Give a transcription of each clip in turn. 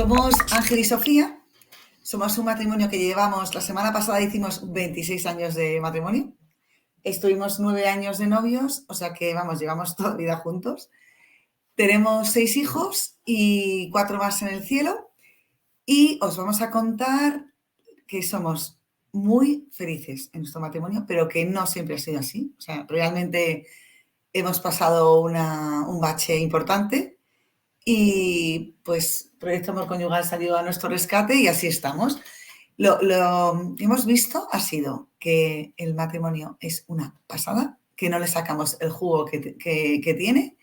Somos Ángel y Sofía, somos un matrimonio que llevamos, la semana pasada hicimos 26 años de matrimonio, estuvimos 9 años de novios, o sea que vamos, llevamos toda la vida juntos. Tenemos 6 hijos y 4 más en el cielo y os vamos a contar que somos muy felices en nuestro matrimonio, pero que no siempre ha sido así. O sea, realmente hemos pasado un bache importante. Y pues Proyecto Amor Conyugal salió a nuestro rescate y así estamos. Lo que hemos visto ha sido que el matrimonio es una pasada, que no le sacamos el jugo que tiene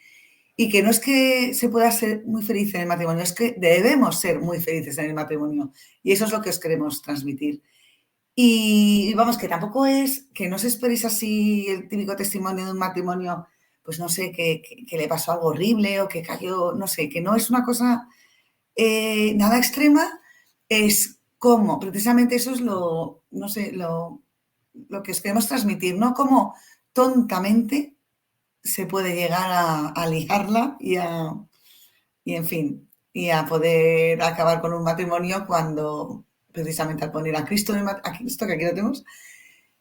y que no es que se pueda ser muy feliz en el matrimonio, es que debemos ser muy felices en el matrimonio y eso es lo que os queremos transmitir. Y vamos, que tampoco es que no os esperéis así el típico testimonio de un matrimonio, pues no sé, que le pasó algo horrible o que cayó, no sé, que no es una cosa nada extrema, es como, precisamente eso es lo, no sé, lo que os queremos transmitir, ¿no? Como tontamente se puede llegar a liarla y, en fin, y a poder acabar con un matrimonio cuando, precisamente al poner a Cristo, a Cristo, que aquí lo tenemos,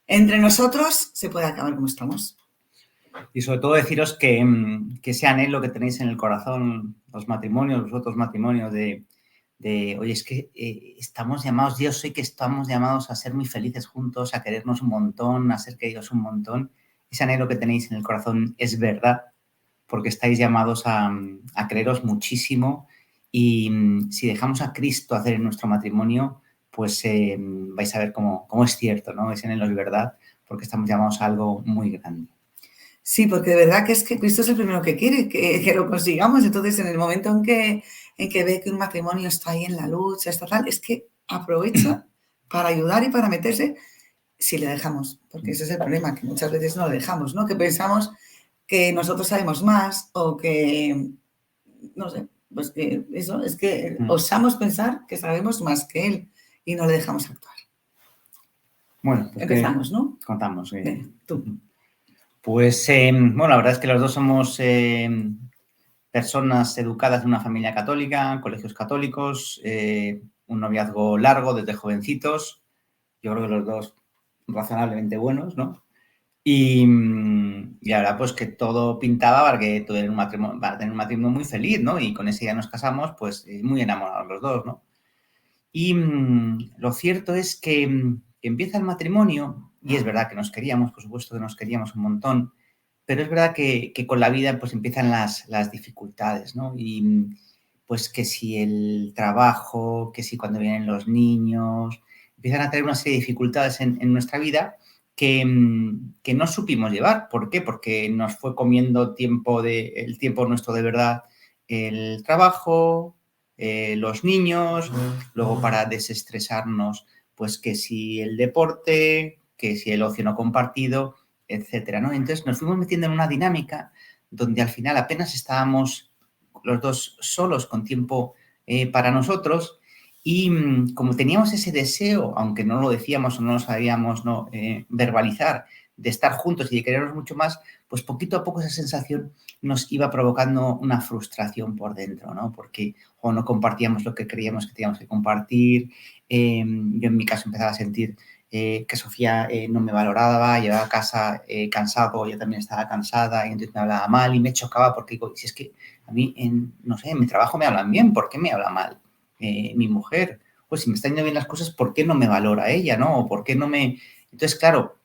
entre nosotros se puede acabar como estamos. Y sobre todo deciros que ese anhelo que tenéis en el corazón, los matrimonios, los otros matrimonios, de oye, es que estamos llamados, yo sé que estamos llamados a ser muy felices juntos, a querernos un montón, a ser queridos un montón. Ese anhelo que tenéis en el corazón es verdad, porque estáis llamados a quereros muchísimo y si dejamos a Cristo hacer en nuestro matrimonio, pues vais a ver cómo es cierto, ¿no? Ese anhelo es verdad, porque estamos llamados a algo muy grande. Sí, porque de verdad que es que Cristo es el primero que quiere que lo consigamos. Entonces, en el momento en que ve que un matrimonio está ahí en la lucha, está tal, es que aprovecha para ayudar y para meterse si le dejamos. Porque ese es el problema, que muchas veces no lo dejamos, ¿no? Que pensamos que nosotros sabemos más o que, no sé, pues que eso, es que osamos pensar que sabemos más que él y no le dejamos actuar. Bueno, pues empezamos, ¿no? Contamos. Ven, tú. Pues, bueno, la verdad es que los dos somos personas educadas en una familia católica, colegios católicos, un noviazgo largo desde jovencitos, yo creo que los dos razonablemente buenos, ¿no? Y ahora pues que todo pintaba para que tener un matrimonio muy feliz, ¿no? Y con ese ya nos casamos, pues muy enamorados los dos, ¿no? Y lo cierto es que empieza el matrimonio, y es verdad que nos queríamos, por supuesto que nos queríamos un montón, pero es verdad que con la vida pues empiezan las dificultades, ¿no? Y pues que si el trabajo, que si cuando vienen los niños, empiezan a tener una serie de dificultades en nuestra vida que no supimos llevar. ¿Por qué? Porque nos fue comiendo el tiempo nuestro de verdad, el trabajo, los niños, luego para desestresarnos, pues que si el deporte, que si el ocio no compartido, etcétera, ¿no? Entonces nos fuimos metiendo en una dinámica donde al final apenas estábamos los dos solos con tiempo para nosotros y como teníamos ese deseo, aunque no lo decíamos o no lo sabíamos verbalizar, de estar juntos y de querernos mucho más, pues poquito a poco esa sensación nos iba provocando una frustración por dentro, ¿no? Porque no compartíamos lo que creíamos que teníamos que compartir. Yo en mi caso empezaba a sentir que Sofía no me valoraba, llegaba a casa cansado, yo también estaba cansada y entonces me hablaba mal y me chocaba porque digo, si es que a mí, no sé, en mi trabajo me hablan bien, ¿por qué me habla mal mi mujer? Pues si me están yendo bien las cosas, ¿por qué no me valora ella, no? ¿O por qué no me...? Entonces, claro,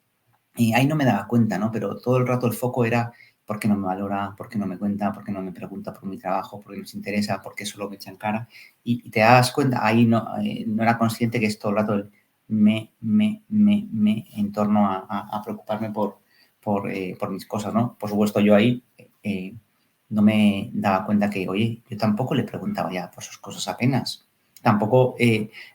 ahí no me daba cuenta, ¿no? Pero todo el rato el foco era ¿por qué no me valora? ¿Por qué no me cuenta? ¿Por qué no me pregunta por mi trabajo? ¿Por qué nos interesa? ¿Por qué solo me echan cara? Y te das cuenta, ahí no era consciente que es todo el rato el en torno a preocuparme por mis cosas, ¿no? Por supuesto, yo ahí no me daba cuenta que, oye, yo tampoco le preguntaba ya por sus cosas apenas. Tampoco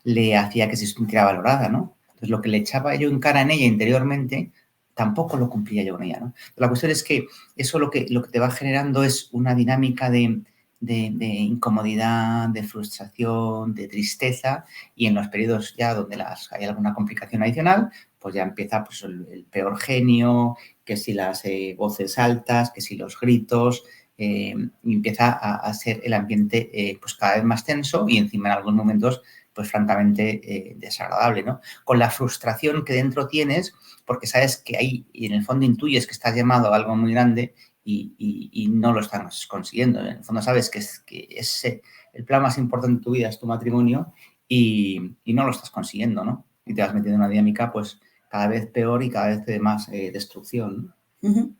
le hacía que se sintiera valorada, ¿no? Entonces, lo que le echaba yo en cara en ella interiormente, tampoco lo cumplía yo con ella, ¿no? Pero la cuestión es que eso lo que te va generando es una dinámica de incomodidad, de frustración, de tristeza, y en los periodos ya donde hay alguna complicación adicional, pues ya empieza pues, el peor genio, que si las voces altas, que si los gritos, y empieza a ser el ambiente pues cada vez más tenso y encima en algunos momentos pues francamente desagradable, ¿no? Con la frustración que dentro tienes porque sabes que ahí y en el fondo intuyes que estás llamado a algo muy grande y no lo estás consiguiendo. En el fondo sabes que el plan más importante de tu vida es tu matrimonio y no lo estás consiguiendo, ¿no? Y te vas metiendo en una dinámica pues cada vez peor y cada vez de más destrucción, ¿no? Uh-huh.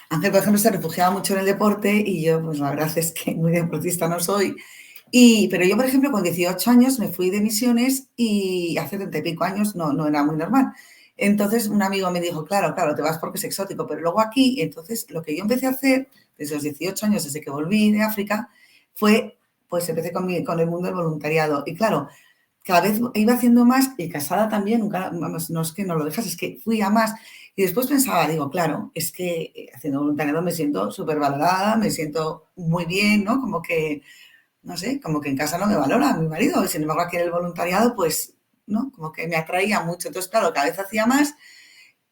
Ángel, por ejemplo, se refugiaba mucho en el deporte y yo, pues la verdad es que muy deportista no soy. Pero yo, por ejemplo, con 18 años me fui de misiones y hace 30 y pico años no era muy normal. Entonces, un amigo me dijo, claro, te vas porque es exótico, pero luego aquí, entonces, lo que yo empecé a hacer desde los 18 años, desde que volví de África, fue, pues empecé con el mundo del voluntariado. Y claro, cada vez iba haciendo más y casada también, nunca, vamos, no es que no lo dejas, es que fui a más. Y después pensaba, digo, claro, es que haciendo voluntariado me siento súper valorada, me siento muy bien, ¿no? Como que, no sé, como que en casa no me valora mi marido, y sin embargo aquí en el voluntariado, pues, ¿no? Como que me atraía mucho. Entonces, claro, cada vez hacía más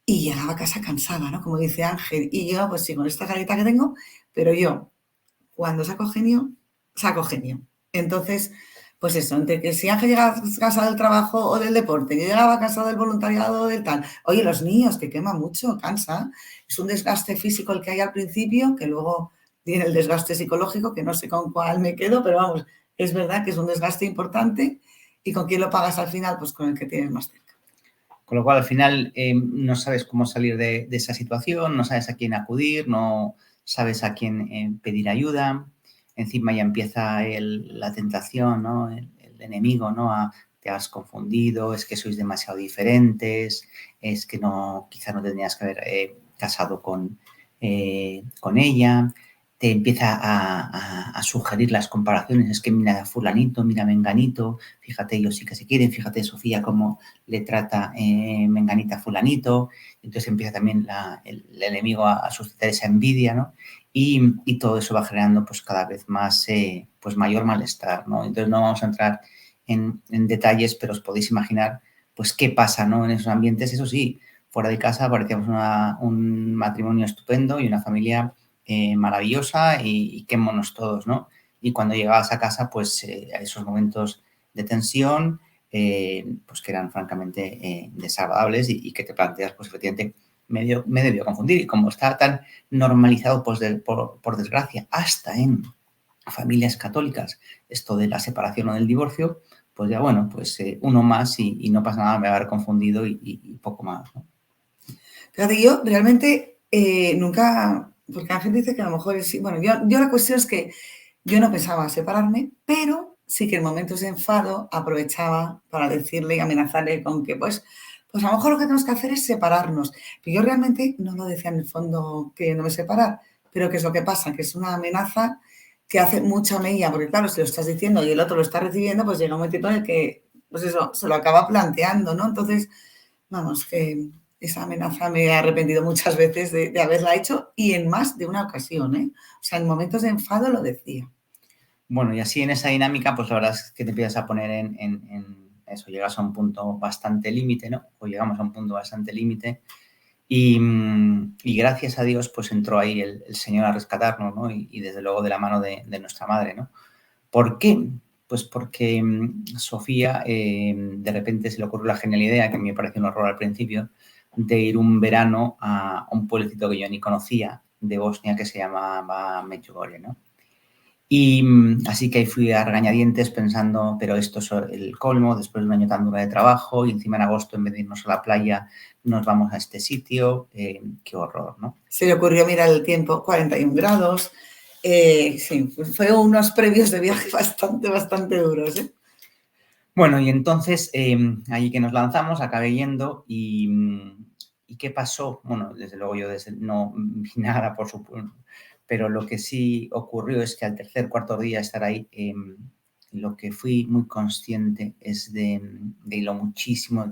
y llegaba a casa cansada, ¿no? Como dice Ángel. Y yo, pues sí, con esta carita que tengo, pero yo, cuando saco genio, saco genio. Entonces, pues eso, entre que si Ángel llegaba cansado del trabajo o del deporte, yo llegaba cansado del voluntariado o del tal. Oye, los niños, que quema mucho, cansa. Es un desgaste físico el que hay al principio, que luego tiene el desgaste psicológico, que no sé con cuál me quedo, pero vamos, es verdad que es un desgaste importante. ¿Y con quién lo pagas al final? Pues con el que tienes más cerca. Con lo cual, al final, no sabes cómo salir de esa situación, no sabes a quién acudir, no sabes a quién pedir ayuda. Encima ya empieza la tentación, ¿no? El enemigo, ¿no? Te has confundido, es que sois demasiado diferentes, es que no, quizás no tendrías que haber casado con ella. Te empieza a sugerir las comparaciones, es que mira a fulanito, mira a menganito, fíjate, ellos sí que se quieren, fíjate Sofía cómo le trata menganita a fulanito, entonces empieza también el enemigo a suscitar esa envidia, ¿no? Y todo eso va generando pues cada vez más, pues mayor malestar, ¿no? Entonces no vamos a entrar en detalles, pero os podéis imaginar pues qué pasa, ¿no? En esos ambientes, eso sí, fuera de casa parecíamos un matrimonio estupendo y una familia maravillosa y qué monos todos, ¿no? Y cuando llegabas a casa, pues a esos momentos de tensión, pues que eran francamente desagradables y que te planteas, pues efectivamente, me debió confundir. Y como está tan normalizado, pues por desgracia, hasta en familias católicas, esto de la separación o del divorcio, pues ya bueno, pues uno más y no pasa nada, me va a haber confundido y poco más, ¿no? Fíjate, yo realmente nunca, porque la gente dice que a lo mejor es, bueno, yo la cuestión es que yo no pensaba separarme, pero sí que en momentos de enfado aprovechaba para decirle y amenazarle con que, pues a lo mejor lo que tenemos que hacer es separarnos. Pero yo realmente no lo decía en el fondo queriéndome separar, pero ¿qué es lo que pasa? Que es una amenaza que hace mucha mella, porque claro, si lo estás diciendo y el otro lo está recibiendo, pues llega un momento en el que, pues eso, se lo acaba planteando, ¿no? Entonces, vamos, que esa amenaza me he arrepentido muchas veces de haberla hecho y en más de una ocasión, ¿eh? O sea, en momentos de enfado lo decía. Bueno, y así en esa dinámica, pues la verdad es que te empiezas a poner en eso, llegas a un punto bastante límite, ¿no? O llegamos a un punto bastante límite y gracias a Dios, pues entró ahí el Señor a rescatarnos, ¿no? Y desde luego de la mano de nuestra madre, ¿no? ¿Por qué? Pues porque Sofía de repente se le ocurrió la genial idea, que me pareció un horror al principio, de ir un verano a un pueblecito que yo ni conocía de Bosnia que se llamaba Medjugorje, ¿no? Y así que ahí fui a regañadientes pensando, pero esto es el colmo, después de un año tan duro de trabajo y encima en agosto en vez de irnos a la playa nos vamos a este sitio, qué horror, ¿no? Se le ocurrió mirar el tiempo, 41 grados. Sí, fue unos previos de viaje bastante duros, ¿eh? Bueno, y entonces allí que nos lanzamos, acabé yendo y ¿qué pasó? Bueno, desde luego yo no vi nada, por supuesto, pero lo que sí ocurrió es que al tercer, cuarto día de estar ahí, lo que fui muy consciente es de lo muchísimo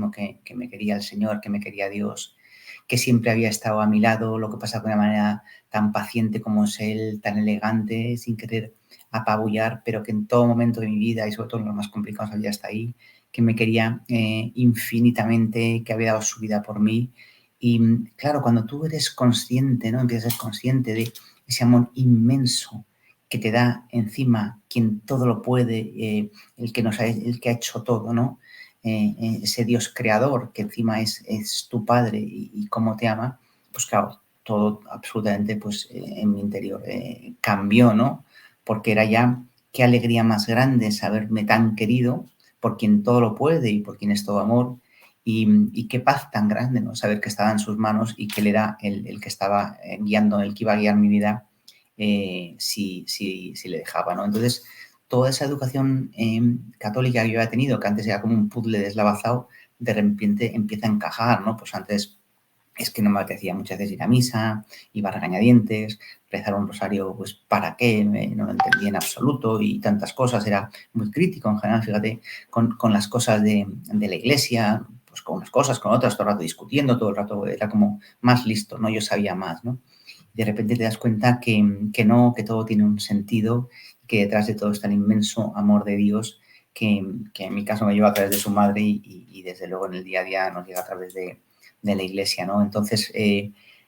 que me quería el Señor, que me quería Dios, que siempre había estado a mi lado, lo que pasa de una manera tan paciente como es Él, tan elegante, sin querer apabullar, pero que en todo momento de mi vida y sobre todo en los más complicados había hasta ahí, que me quería infinitamente, que había dado su vida por mí. Y claro, cuando tú eres consciente, ¿no? Empiezas a ser consciente ese amor inmenso que te da encima quien todo lo puede, el que ha hecho todo, ¿no? Ese Dios creador que encima es tu Padre y cómo te ama, pues claro, todo absolutamente pues, en mi interior cambió, ¿no? Porque era ya qué alegría más grande saberme tan querido por quien todo lo puede y por quien es todo amor. Y qué paz tan grande, ¿no? Saber que estaba en sus manos y que él era el que estaba guiando, el que iba a guiar mi vida si le dejaba, ¿no? Entonces, toda esa educación católica que yo había tenido, que antes era como un puzzle deslavazado, de repente empieza a encajar, ¿no? Pues antes es que no me apetecía muchas veces ir a misa, iba a regañadientes, rezar un rosario, pues ¿para qué? No lo entendía en absoluto y tantas cosas, era muy crítico en general, fíjate, con las cosas de la iglesia, pues con unas cosas, con otras, todo el rato discutiendo, todo el rato era como más listo, ¿no? Yo sabía más, ¿no? De repente te das cuenta que no, que todo tiene un sentido, que detrás de todo está el inmenso amor de Dios que en mi caso me lleva a través de su madre y desde luego en el día a día nos llega a través de la iglesia, ¿no? Entonces,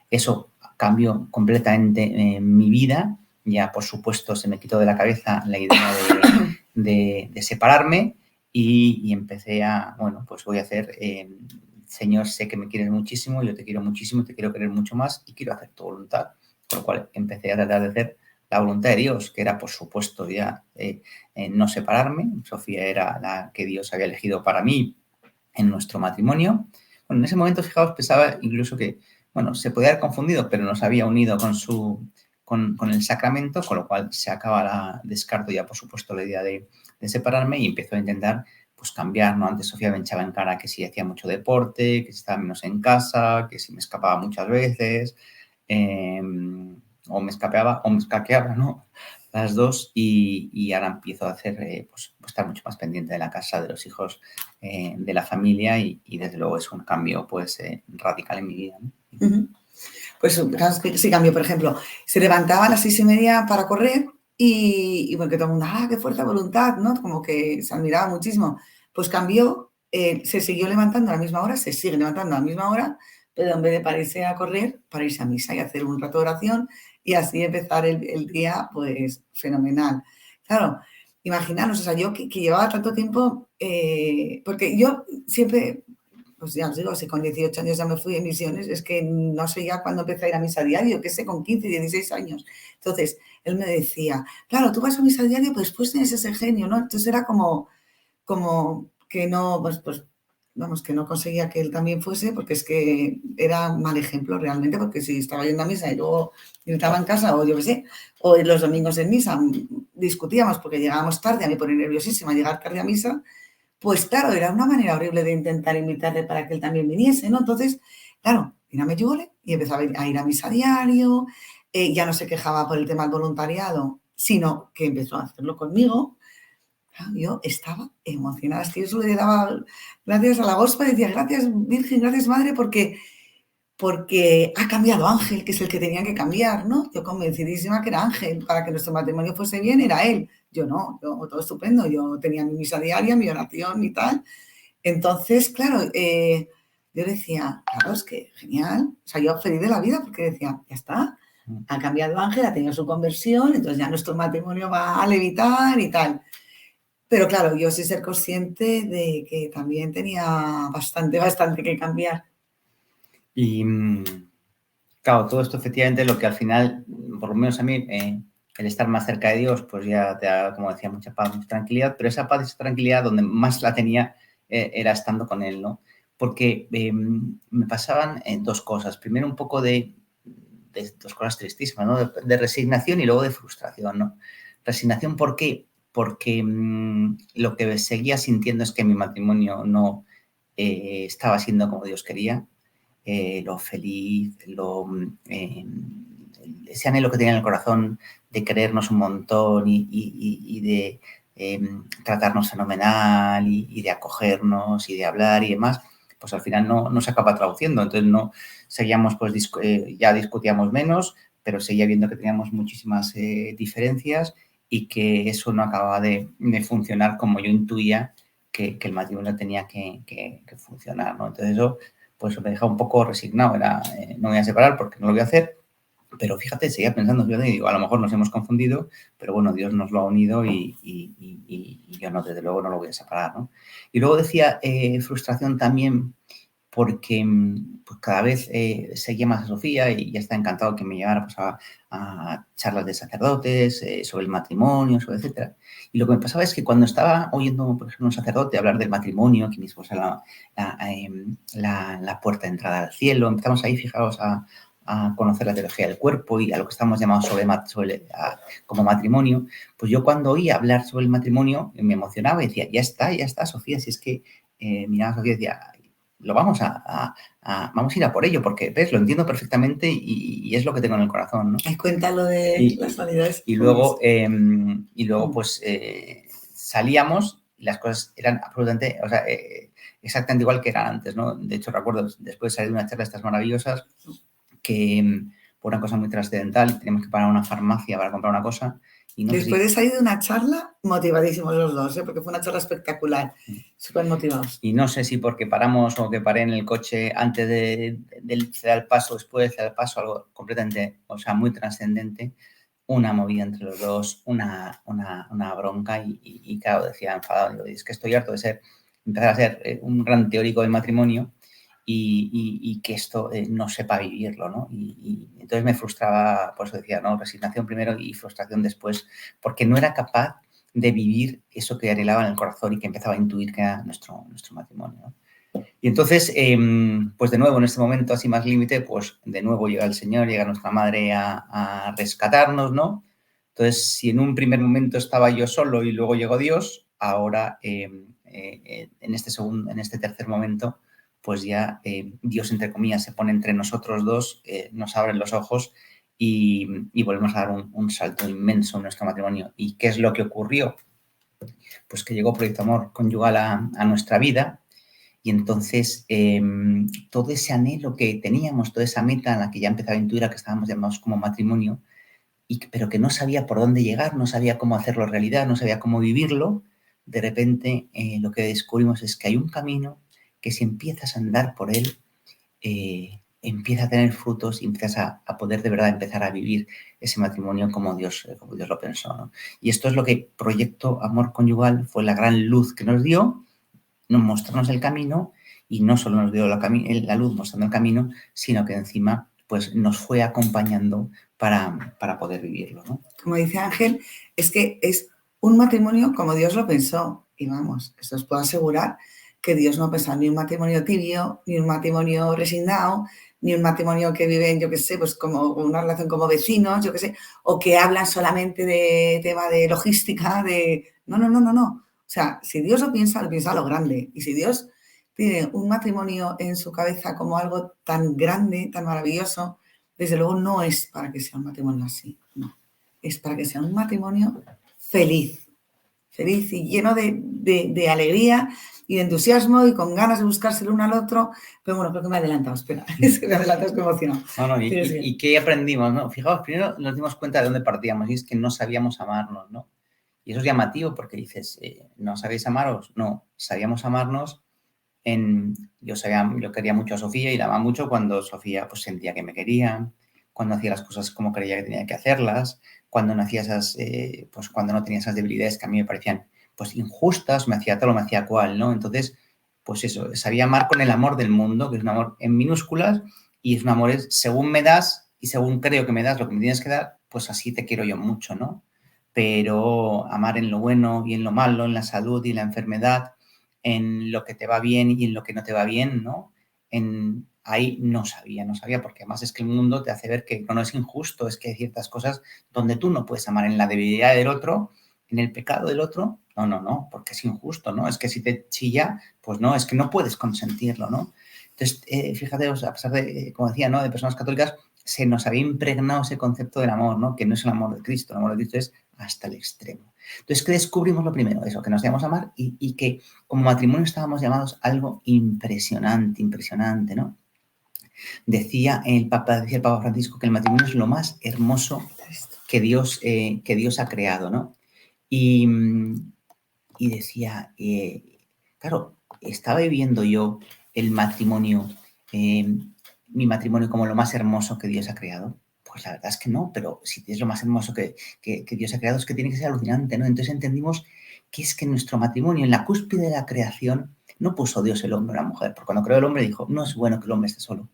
eso cambió completamente mi vida. Ya, por supuesto, se me quitó de la cabeza la idea de separarme y empecé a, bueno, pues voy a hacer, Señor, sé que me quieres muchísimo, yo te quiero muchísimo, te quiero querer mucho más y quiero hacer tu voluntad. Con lo cual empecé a tratar de hacer la voluntad de Dios, que era, por supuesto, ya no separarme. Sofía era la que Dios había elegido para mí en nuestro matrimonio. Bueno, en ese momento, fijaos, pensaba incluso que, bueno, se podía haber confundido, pero nos había unido con el sacramento, con lo cual se acaba descarto ya, por supuesto, la idea de separarme y empezó a intentar pues cambiar, ¿no? Antes Sofía me echaba en cara que si hacía mucho deporte, que si estaba menos en casa, que si me escapaba muchas veces, o me escaqueaba, ¿no? Las dos y ahora empiezo a hacer, pues estar mucho más pendiente de la casa, de los hijos, de la familia y desde luego es un cambio pues radical en mi vida, ¿no? Pues claro, es que sí cambió, por ejemplo, se levantaba a las 6:30 para correr y bueno, que todo el mundo, qué fuerza de voluntad, ¿no? Como que se admiraba muchísimo. Pues cambió, se siguió levantando a la misma hora, se sigue levantando a la misma hora, pero en vez de para irse a correr, para irse a misa y hacer un rato de oración y así empezar el día, pues fenomenal. Claro, imaginaros, o sea, yo que llevaba tanto tiempo, porque yo siempre pues ya os digo, si con 18 años ya me fui en misiones, es que no sé ya cuándo empecé a ir a misa diario, qué sé, con 15, 16 años. Entonces, él me decía, claro, tú vas a misa diario, pues después tienes ese genio, ¿no? Entonces era como que no, pues, vamos, que no conseguía que él también fuese, porque es que era un mal ejemplo realmente, porque si estaba yendo a misa y luego estaba en casa, o yo qué sé, o los domingos en misa discutíamos porque llegábamos tarde, a mí pone nerviosísima llegar tarde a misa, pues claro, era una manera horrible de intentar invitarle para que él también viniese, ¿no? Entonces, claro, vino a Medjugorje y empezaba a ir a misa diario, ya no se quejaba por el tema del voluntariado, sino que empezó a hacerlo conmigo. Claro, yo estaba emocionada, es que yo solo le daba gracias a la Gospa y decía, gracias Virgen, gracias Madre, porque ha cambiado Ángel, que es el que tenía que cambiar, ¿no? Yo convencidísima que era Ángel, para que nuestro matrimonio fuese bien, era él. Yo no, yo todo estupendo, yo tenía mi misa diaria, mi oración y tal. Entonces, claro, yo decía, claro, es que genial. O sea, yo feliz de la vida porque decía, ya está, ha cambiado Ángel, ha tenido su conversión, entonces ya nuestro matrimonio va a levitar y tal. Pero claro, yo sí ser consciente de que también tenía bastante que cambiar. Y claro, todo esto efectivamente lo que al final, por lo menos a mí, el estar más cerca de Dios, pues ya te da, como decía, mucha paz, mucha tranquilidad, pero esa paz y esa tranquilidad donde más la tenía era estando con Él, ¿no? Porque me pasaban dos cosas. Primero un poco de dos cosas tristísimas, ¿no? De resignación y luego de frustración, ¿no? Resignación, ¿por qué? Porque lo que seguía sintiendo es que mi matrimonio no estaba siendo como Dios quería, lo feliz, ese anhelo que tenía en el corazón de querernos un montón y de tratarnos fenomenal y de acogernos y de hablar y demás, pues al final no se acaba traduciendo. Entonces no seguíamos, pues ya discutíamos menos, pero seguía viendo que teníamos muchísimas diferencias y que eso no acababa de funcionar como yo intuía que el matrimonio tenía que funcionar, ¿no? Entonces eso pues me deja un poco resignado, no me voy a separar porque no lo voy a hacer, Pero fíjate, seguía pensando, yo digo, a lo mejor nos hemos confundido, pero bueno, Dios nos lo ha unido y yo no, desde luego no lo voy a separar, ¿no? Y luego decía frustración también porque pues cada vez seguía más a Sofía y ya está encantado que me llevara pues, a charlas de sacerdotes sobre el matrimonio, sobre etcétera. Y lo que me pasaba es que cuando estaba oyendo, por ejemplo, un sacerdote hablar del matrimonio, que mi esposa la puerta de entrada al cielo, empezamos ahí, fijaos, a conocer la teología del cuerpo y a lo que estamos llamados como matrimonio, pues yo cuando oía hablar sobre el matrimonio me emocionaba y decía, ya está, Sofía, si es que miraba a Sofía y decía, vamos vamos a ir a por ello, porque ves, lo entiendo perfectamente y es lo que tengo en el corazón, ¿no? Cuéntalo de las vanidades. Y luego pues salíamos y las cosas eran absolutamente, o sea, exactamente igual que eran antes, ¿no? De hecho, recuerdo, después de salir de una charla de estas maravillosas, que por una cosa muy trascendental teníamos que parar a una farmacia para comprar una cosa. Y no Después de salir de una charla, motivadísimos los dos, porque fue una charla espectacular, súper motivados. Y no sé si porque paramos o que paré en el coche antes de dar paso, después de dar paso, algo completamente, o sea, muy trascendente, una movida entre los dos, una bronca y claro, decía enfadado, digo, es que estoy harto de empezar a ser un gran teórico del matrimonio y que esto no sepa vivirlo, ¿no? Y entonces me frustraba, por eso decía, ¿no? Resignación primero y frustración después, porque no era capaz de vivir eso que anhelaba en el corazón y que empezaba a intuir que era nuestro matrimonio, ¿no? Y entonces, pues de nuevo, en este momento así más límite, pues de nuevo llega el Señor, llega nuestra madre a rescatarnos, ¿no? Entonces, si en un primer momento estaba yo solo y luego llegó Dios, ahora en este tercer momento, pues ya Dios, entre comillas, se pone entre nosotros dos, nos abren los ojos y volvemos a dar un salto inmenso en nuestro matrimonio. ¿Y qué es lo que ocurrió? Pues que llegó Proyecto Amor Conyugal a nuestra vida y entonces todo ese anhelo que teníamos, toda esa meta en la que ya empezaba a intuir a que estábamos llamados como matrimonio, pero que no sabía por dónde llegar, no sabía cómo hacerlo realidad, no sabía cómo vivirlo, de repente lo que descubrimos es que hay un camino que si empiezas a andar por él, empieza a tener frutos y empiezas a poder de verdad empezar a vivir ese matrimonio como Dios lo pensó, ¿no? Y esto es lo que Proyecto Amor Conyugal fue la gran luz que nos dio, nos mostrarnos el camino y no solo nos dio la luz mostrando el camino, sino que encima pues nos fue acompañando para poder vivirlo, ¿no? Como dice Ángel, es que es un matrimonio como Dios lo pensó. Y vamos, esto os puedo asegurar que Dios no pensó ni un matrimonio tibio, ni un matrimonio resignado, ni un matrimonio que viven, yo qué sé, pues como una relación como vecinos, yo qué sé, o que hablan solamente de tema de logística, de... No. O sea, si Dios lo piensa a lo grande. Y si Dios tiene un matrimonio en su cabeza como algo tan grande, tan maravilloso, desde luego no es para que sea un matrimonio así, no. Es para que sea un matrimonio feliz y lleno de alegría y de entusiasmo y con ganas de buscarse el uno al otro. Pero bueno, creo que me he adelantado, espera, es que me he adelantado, es que me emociono. No, ¿y qué aprendimos, no? Fijaos, primero nos dimos cuenta de dónde partíamos y es que no sabíamos amarnos, ¿no? Y eso es llamativo porque dices, ¿no sabéis amaros? No, sabíamos amarnos yo quería mucho a Sofía y la amaba mucho cuando Sofía pues sentía que me quería, cuando hacía las cosas como creía que tenía que hacerlas, cuando no hacía cuando no tenía esas debilidades que a mí me parecían pues injustas, me hacía tal o me hacía cual, ¿no? Entonces, pues eso, sabía amar con el amor del mundo, que es un amor en minúsculas y es un amor según me das y según creo que me das lo que me tienes que dar, pues así te quiero yo mucho, ¿no? Pero amar en lo bueno y en lo malo, en la salud y en la enfermedad, en lo que te va bien y en lo que no te va bien, ¿no? Ahí no sabía, porque además es que el mundo te hace ver que no es injusto, es que hay ciertas cosas donde tú no puedes amar en la debilidad del otro, en el pecado del otro, no, porque es injusto, ¿no? Es que si te chilla, pues no, es que no puedes consentirlo, ¿no? Entonces, fíjate, a pesar de, como decía, ¿no? De personas católicas, se nos había impregnado ese concepto del amor, ¿no? Que no es el amor de Cristo, el amor de Cristo es hasta el extremo. Entonces, ¿qué descubrimos lo primero? Eso, que nos debíamos amar y que como matrimonio estábamos llamados a algo impresionante, ¿no? Decía el Papa Francisco que el matrimonio es lo más hermoso que Dios ha creado, ¿no? Y decía, claro, estaba viviendo yo el matrimonio, mi matrimonio como lo más hermoso que Dios ha creado. Pues la verdad es que no, pero si es lo más hermoso que Dios ha creado, es que tiene que ser alucinante, ¿no? Entonces entendimos que es que nuestro matrimonio, en la cúspide de la creación, no puso Dios el hombre o la mujer, porque cuando creó el hombre dijo, no es bueno que el hombre esté solo.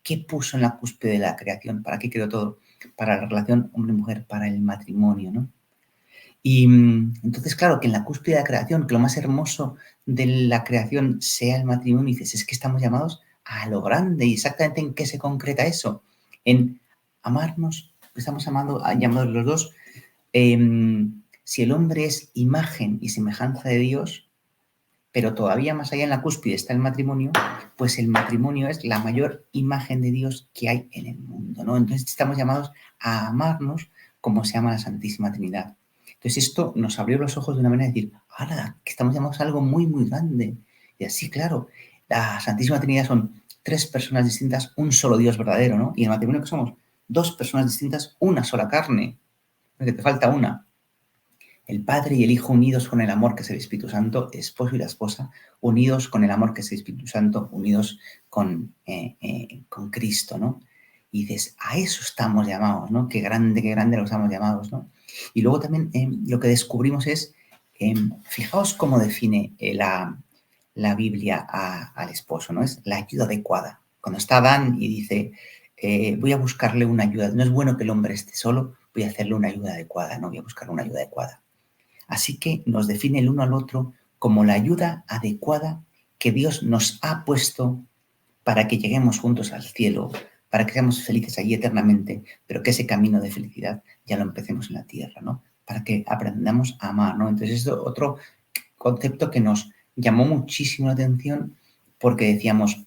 ¿Qué puso en la cúspide de la creación? ¿Para qué creó todo? Para la relación hombre-mujer, para el matrimonio, ¿no? Y entonces, claro, que en la cúspide de la creación, que lo más hermoso de la creación sea el matrimonio, dices, es que estamos llamados a lo grande. ¿Y exactamente en qué se concreta eso? En amarnos, estamos llamados los dos. Si el hombre es imagen y semejanza de Dios, pero todavía más allá en la cúspide está el matrimonio, pues el matrimonio es la mayor imagen de Dios que hay en el mundo, ¿no? Entonces estamos llamados a amarnos como se ama la Santísima Trinidad. Entonces esto nos abrió los ojos de una manera de decir, ¡hala! Que estamos llamados a algo muy, muy grande. Y así, claro, la Santísima Trinidad son 3 personas distintas, un solo Dios verdadero, ¿no? Y el matrimonio que somos 2 personas distintas, una sola carne, porque te falta una. El Padre y el Hijo unidos con el amor que es el Espíritu Santo, el esposo y la esposa, unidos con el amor que es el Espíritu Santo, unidos con Cristo, ¿no? Y dices, a eso estamos llamados, ¿no? Qué grande lo estamos llamados, ¿no? Y luego también lo que descubrimos es, fijaos cómo define la Biblia al esposo, ¿no? Es la ayuda adecuada. Cuando está Adán y dice, voy a buscarle una ayuda, no es bueno que el hombre esté solo, voy a hacerle una ayuda adecuada, ¿no? Voy a buscarle una ayuda adecuada. Así que nos define el uno al otro como la ayuda adecuada que Dios nos ha puesto para que lleguemos juntos al cielo, para que seamos felices allí eternamente, pero que ese camino de felicidad ya lo empecemos en la tierra, ¿no? Para que aprendamos a amar, ¿no? Entonces, es otro concepto que nos llamó muchísimo la atención porque decíamos,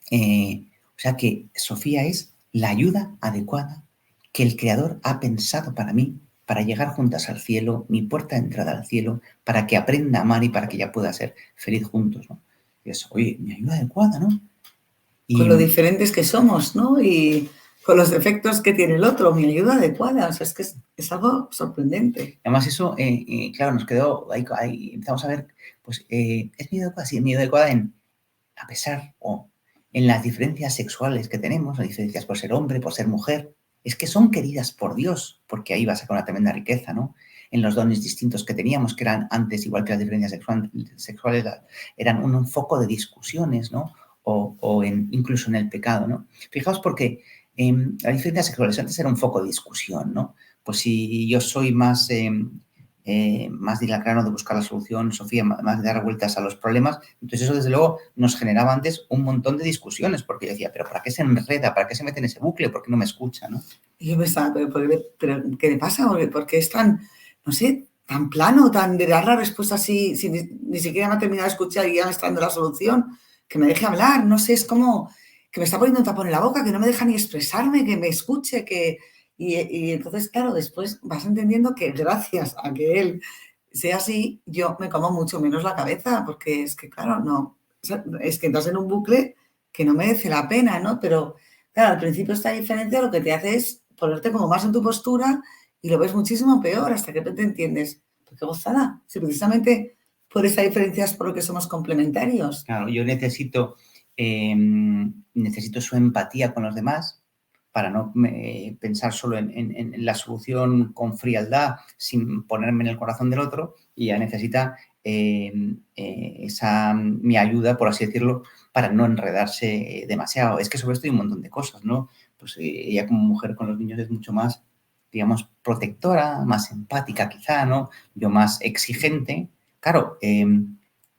o sea que Sofía es la ayuda adecuada que el Creador ha pensado para mí, para llegar juntas al cielo, mi puerta de entrada al cielo, para que aprenda a amar y para que ya pueda ser feliz juntos, ¿no? Y es, oye, mi ayuda adecuada, ¿no? Con lo diferentes que somos, ¿no? Y con los defectos que tiene el otro, mi ayuda adecuada. O sea, es que es algo sorprendente. Además, eso, claro, nos quedó ahí, empezamos a ver, pues, es mi ayuda adecuada, sí, mi ayuda adecuada a pesar o en las diferencias sexuales que tenemos, las diferencias por ser hombre, por ser mujer, es que son queridas por Dios, porque ahí va a sacar una tremenda riqueza, ¿no? En los dones distintos que teníamos, que eran antes, igual que las diferencias sexuales, eran un foco de discusiones, ¿no? O incluso en el pecado, ¿no? Fijaos porque las diferencias sexuales antes era un foco de discusión, ¿no? Pues si yo soy más de ir al grano, de buscar la solución, Sofía, más de dar vueltas a los problemas. Entonces eso, desde luego, nos generaba antes un montón de discusiones, porque yo decía, pero ¿para qué se enreda? ¿Para qué se mete en ese bucle? ¿Por qué no me escucha? ¿No? Y yo pensaba, pero ¿qué le pasa? Porque es tan, no sé, tan plano, tan de dar la respuesta así, si ni siquiera me ha terminado de escuchar y ya me está dando la solución, que me deje hablar, no sé, es como que me está poniendo un tapón en la boca, que no me deja ni expresarme, que me escuche, que... Y entonces, claro, después vas entendiendo que gracias a que él sea así, yo me como mucho menos la cabeza, porque es que, claro, no, es que entras en un bucle que no merece la pena, ¿no? Pero, claro, al principio esta diferencia lo que te hace es ponerte como más en tu postura y lo ves muchísimo peor hasta que te entiendes. Pero qué gozada, si precisamente por esa diferencia es por lo que somos complementarios. Claro, yo necesito su empatía con los demás para no pensar solo en la solución con frialdad, sin ponerme en el corazón del otro, y ella necesita mi ayuda, por así decirlo, para no enredarse demasiado. Es que sobre esto hay un montón de cosas, ¿no? Pues ella como mujer con los niños es mucho más, digamos, protectora, más empática quizá, ¿no? Yo más exigente. Claro,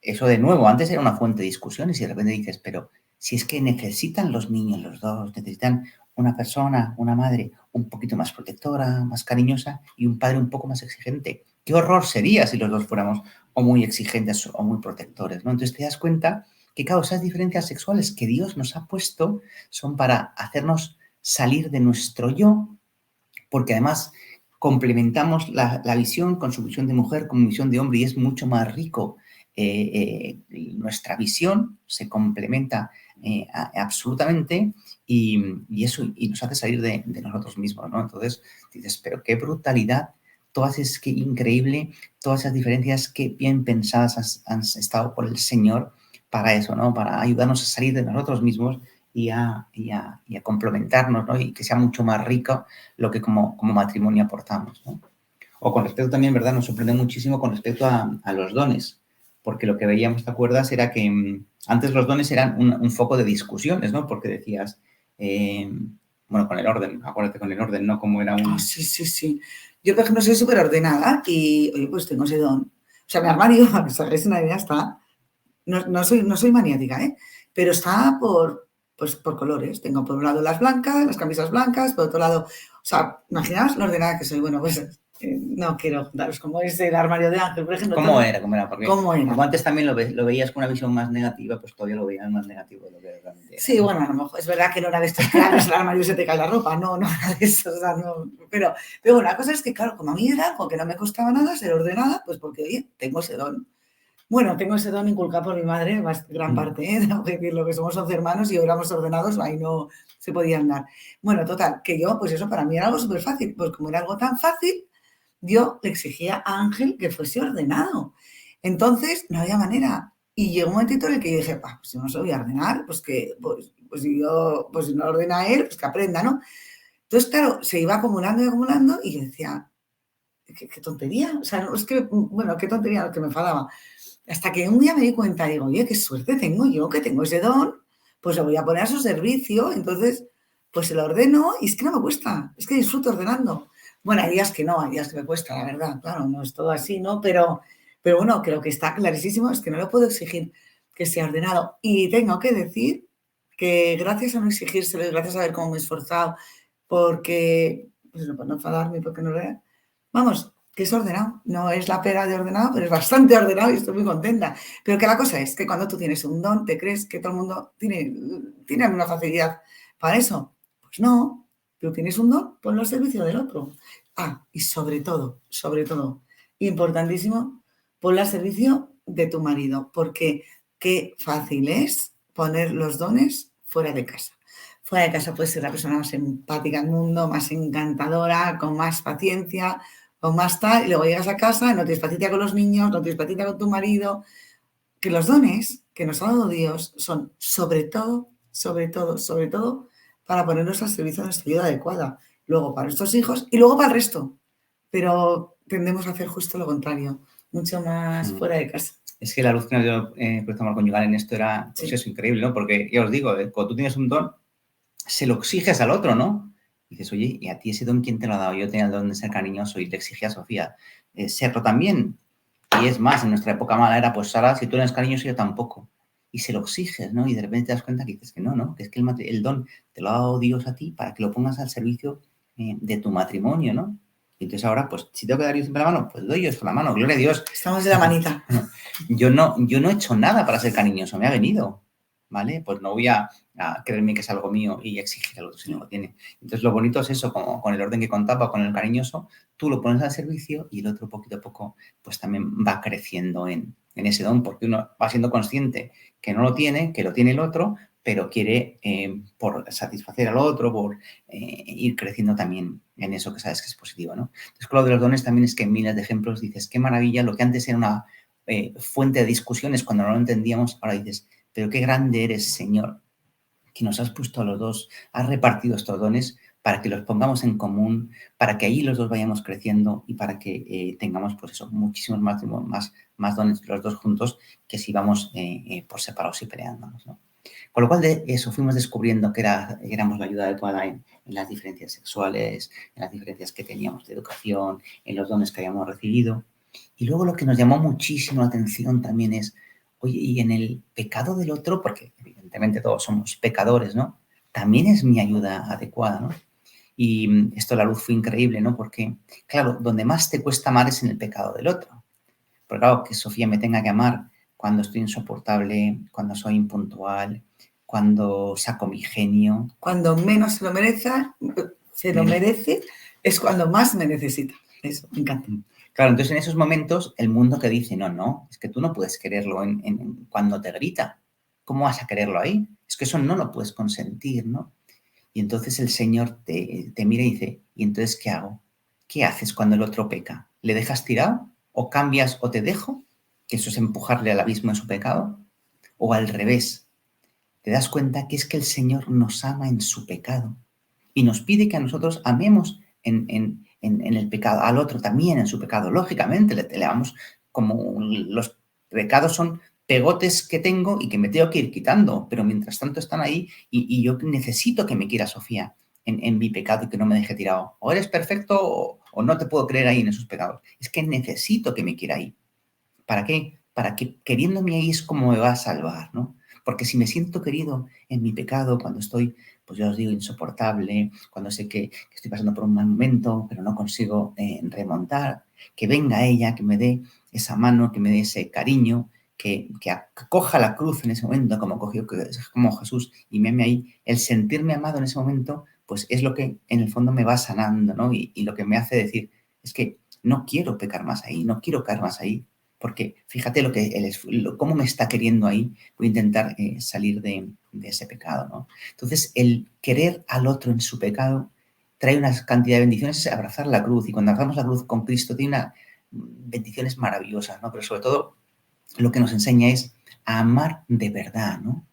eso de nuevo, antes era una fuente de discusiones y de repente dices, pero si es que necesitan los niños, los dos, necesitan una persona, una madre un poquito más protectora, más cariñosa y un padre un poco más exigente. Qué horror sería si los dos fuéramos o muy exigentes o muy protectores, ¿no? Entonces te das cuenta que, claro, esas diferencias sexuales que Dios nos ha puesto son para hacernos salir de nuestro yo, porque además complementamos la visión con su visión de mujer, con visión de hombre, y es mucho más rico. Nuestra visión se complementa absolutamente y eso y nos hace salir de nosotros mismos, ¿no? Entonces dices, pero qué brutalidad, qué increíble, todas esas diferencias, qué bien pensadas han estado por el Señor para eso, ¿no? Para ayudarnos a salir de nosotros mismos y a complementarnos, ¿no? Y que sea mucho más rico lo que como matrimonio aportamos, ¿no? O con respecto también, ¿verdad? Nos sorprende muchísimo con respecto a los dones, porque lo que veíamos, ¿te acuerdas? Era que antes los dones eran un foco de discusiones, ¿no? Porque decías, bueno, con el orden, acuérdate con el orden, ¿no? Como era un... Sí, sí, sí. Yo, por ejemplo, soy súper ordenada y, oye, pues tengo ese don. O sea, mi armario, para que os hagáis una idea, está... No soy maniática, ¿eh? Pero está pues, por colores. Tengo por un lado las blancas, las camisas blancas, por otro lado... O sea, imaginaos lo ordenada que soy. Bueno, pues no quiero contaros cómo es el armario de Ángel, por ejemplo. ¿Cómo era? Porque ¿Cómo era? como antes también lo veías con una visión más negativa, pues todavía lo veías más negativo de lo que realmente era. Sí, bueno, a lo mejor es verdad que no era de estos que abres el armario y se te cae la ropa, no era de eso, o sea, no. Pero bueno, la cosa es que, claro, como a mí era algo que no me costaba nada ser ordenada, pues porque, oye, tengo ese don. Bueno, tengo ese don inculcado por mi madre, gran parte, tengo que decirlo, que somos 11 hermanos y éramos ordenados, ahí no se podía andar. Bueno, total, que yo, pues eso para mí era algo súper fácil, pues como era algo tan fácil, yo le exigía a Ángel que fuese ordenado. Entonces, no había manera. Y llegó un momentito en el que yo dije, pues si no se lo voy a ordenar, pues si no lo ordena él, pues que aprenda, ¿no? Entonces, claro, se iba acumulando y acumulando y yo decía, qué tontería. O sea, no, es que, bueno, qué tontería, lo que me enfadaba. Hasta que un día me di cuenta, digo, oye, qué suerte tengo yo, que tengo ese don, pues lo voy a poner a su servicio. Entonces, pues se lo ordeno y es que no me cuesta, es que disfruto ordenando. Bueno, hay días que no, hay días que me cuesta, la verdad, claro, no es todo así, ¿no? Pero bueno, creo que está clarísimo, es que no le puedo exigir que sea ordenado. Y tengo que decir que gracias a no exigírselo y gracias a ver cómo me he esforzado, porque, pues no, por no enfadarme, porque no le... Vamos, que es ordenado. No es la pera de ordenado, pero es bastante ordenado y estoy muy contenta. Pero que la cosa es que cuando tú tienes un don, te crees que todo el mundo tiene una facilidad para eso. Pues no, tú tienes un don, ponlo al servicio del otro. Ah, y sobre todo, importantísimo, ponlo al servicio de tu marido, porque qué fácil es poner los dones fuera de casa. Fuera de casa puedes ser la persona más empática del mundo, más encantadora, con más paciencia, o más tal, y luego llegas a casa, no tienes paciencia con los niños, no tienes paciencia con tu marido, que los dones que nos ha dado Dios son sobre todo, para ponernos al servicio de nuestra vida adecuada. Luego para nuestros hijos y luego para el resto. Pero tendemos a hacer justo lo contrario, mucho más fuera de casa. Es que la luz que nos dio Proyecto Amor Conyugal en esto era, pues eso, increíble, ¿no? Porque ya os digo, cuando tú tienes un don, se lo exiges al otro, ¿no? Y dices, oye, ¿y a ti ese don quién te lo ha dado? Yo tenía el don de ser cariñoso y le exigía a Sofía serlo también. Y es más, en nuestra época mala era, pues Sara, si tú eres cariñoso, yo tampoco. Y se lo exiges, ¿no? Y de repente te das cuenta que dices que no, que es que el don te lo ha dado Dios a ti para que lo pongas al servicio de tu matrimonio, ¿no? Y entonces ahora, pues, si tengo que dar yo siempre la mano, pues doy yo esto la mano, gloria a Dios. Estamos de la manita. Yo no he hecho nada para ser cariñoso, me ha venido, ¿vale? Pues no voy a creerme que es algo mío y exigir al otro si no lo tiene. Entonces, lo bonito es eso, como con el orden que contaba, con el cariñoso, tú lo pones al servicio y el otro poquito a poco, pues también va creciendo en ese don, porque uno va siendo consciente que no lo tiene, que lo tiene el otro, pero quiere, por satisfacer al otro, por ir creciendo también en eso que sabes que es positivo, ¿no? Entonces, con lo de los dones también es que en miles de ejemplos dices, qué maravilla, lo que antes era una fuente de discusiones cuando no lo entendíamos, ahora dices, pero qué grande eres, Señor, que nos has puesto a los dos, has repartido estos dones para que los pongamos en común, para que ahí los dos vayamos creciendo y para que tengamos, pues eso, muchísimos más dones los dos juntos que si vamos por separados y peleándonos, ¿no? Con lo cual de eso fuimos descubriendo que éramos la ayuda adecuada en las diferencias sexuales, en las diferencias que teníamos de educación, en los dones que habíamos recibido. Y luego lo que nos llamó muchísimo la atención también es, oye, y en el pecado del otro, porque evidentemente todos somos pecadores, ¿no? También es mi ayuda adecuada, ¿no? Y esto la luz fue increíble, ¿no? Porque, claro, donde más te cuesta amar es en el pecado del otro. Porque, claro, que Sofía me tenga que amar cuando estoy insoportable, cuando soy impuntual, cuando saco mi genio. Cuando menos se lo merece, es cuando más me necesita. Eso, me encanta. Claro, entonces en esos momentos el mundo te dice, no, es que tú no puedes quererlo cuando te grita. ¿Cómo vas a quererlo ahí? Es que eso no lo puedes consentir, ¿no? Y entonces el Señor te mira y dice, ¿y entonces qué hago? ¿Qué haces cuando el otro peca? ¿Le dejas tirado? ¿O cambias o te dejo? Que eso es empujarle al abismo de su pecado. O al revés, te das cuenta que es que el Señor nos ama en su pecado y nos pide que a nosotros amemos en el pecado, al otro también en su pecado. Lógicamente, le amamos como los pecados son pegotes que tengo y que me tengo que ir quitando, pero mientras tanto están ahí y yo necesito que me quiera Sofía en mi pecado y que no me deje tirado. O eres perfecto o no te puedo creer ahí en esos pecados. Es que necesito que me quiera ahí. ¿Para qué? Para que queriéndome ahí es como me va a salvar, ¿no? Porque si me siento querido en mi pecado, cuando estoy, pues yo os digo, insoportable, cuando sé que estoy pasando por un mal momento, pero no consigo remontar, que venga ella, que me dé esa mano, que me dé ese cariño, que coja la cruz en ese momento, como cogió como Jesús, y me ame ahí, el sentirme amado en ese momento, pues es lo que en el fondo me va sanando, ¿no? Y lo que me hace decir, es que no quiero pecar más ahí, no quiero caer más ahí, porque fíjate cómo me está queriendo ahí, voy a intentar salir de ese pecado, ¿no? Entonces, el querer al otro en su pecado trae una cantidad de bendiciones, es abrazar la cruz, y cuando abrazamos la cruz con Cristo tiene unas bendiciones maravillosas, ¿no? Pero sobre todo, lo que nos enseña es a amar de verdad, ¿no?